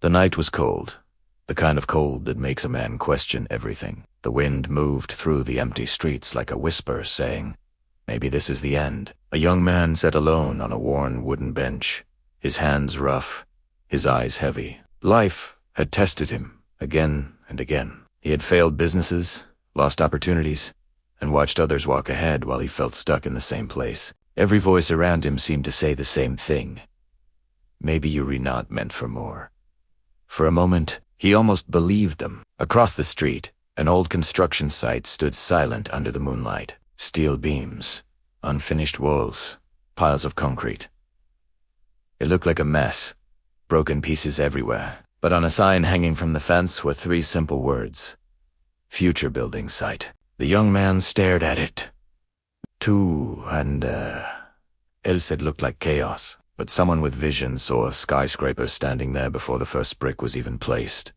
The night was cold, the kind of cold that makes a man question everything. The wind moved through the empty streets like a whisper saying, "Maybe this is the end." A young man sat alone on a worn wooden bench, his hands rough, his eyes heavy. Life had tested him again and again. He had failed businesses, lost opportunities, and watched others walk ahead while he felt stuck in the same place. Every voice around him seemed to say the same thing. Maybe you're not meant for more. For a moment, he almost believed them. Across the street, an old construction site stood silent under the moonlight. Steel beams, unfinished walls, piles of concrete. It looked like a mess, broken pieces everywhere. But on a sign hanging from the fence were 3 simple words: Future Building Site. The young man stared at it. Else it looked like chaos, but someone with vision saw a skyscraper standing there before the first brick was even placed.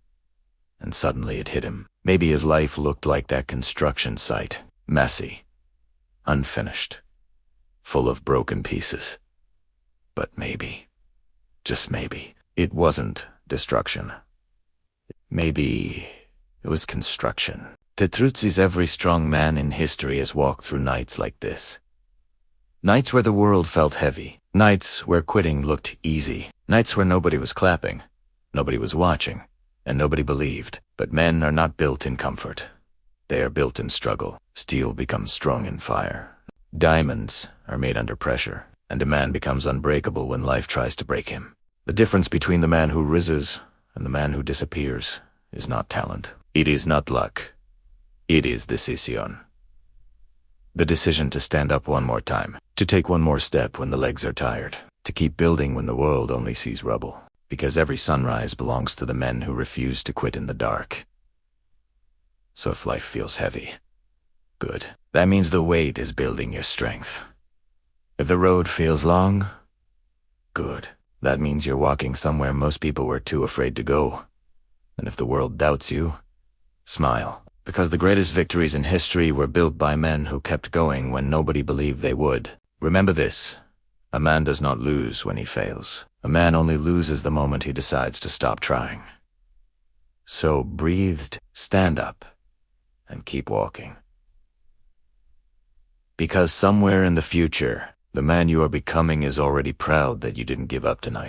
And suddenly it hit him. Maybe his life looked like that construction site. Messy, unfinished, full of broken pieces. But maybe, just maybe, it wasn't destruction. Maybe it was construction. The truth is, every strong man in history has walked through nights like this. Nights where the world felt heavy. Nights where quitting looked easy. Nights where nobody was clapping, nobody was watching, and nobody believed. But men are not built in comfort. They are built in struggle. Steel becomes strong in fire. Diamonds are made under pressure, and a man becomes unbreakable when life tries to break him. The difference between the man who rises and the man who disappears is not talent. It is not luck. It is decision. The decision to stand up one more time, to take one more step when the legs are tired, to keep building when the world only sees rubble. Because every sunrise belongs to the men who refuse to quit in the dark. So if life feels heavy, good. That means the weight is building your strength. If the road feels long, good. That means you're walking somewhere most people were too afraid to go. And if the world doubts you, smile. Because the greatest victories in history were built by men who kept going when nobody believed they would. Remember this: a man does not lose when he fails. A man only loses the moment he decides to stop trying. So breathed, stand up, and keep walking. Because somewhere in the future, the man you are becoming is already proud that you didn't give up tonight.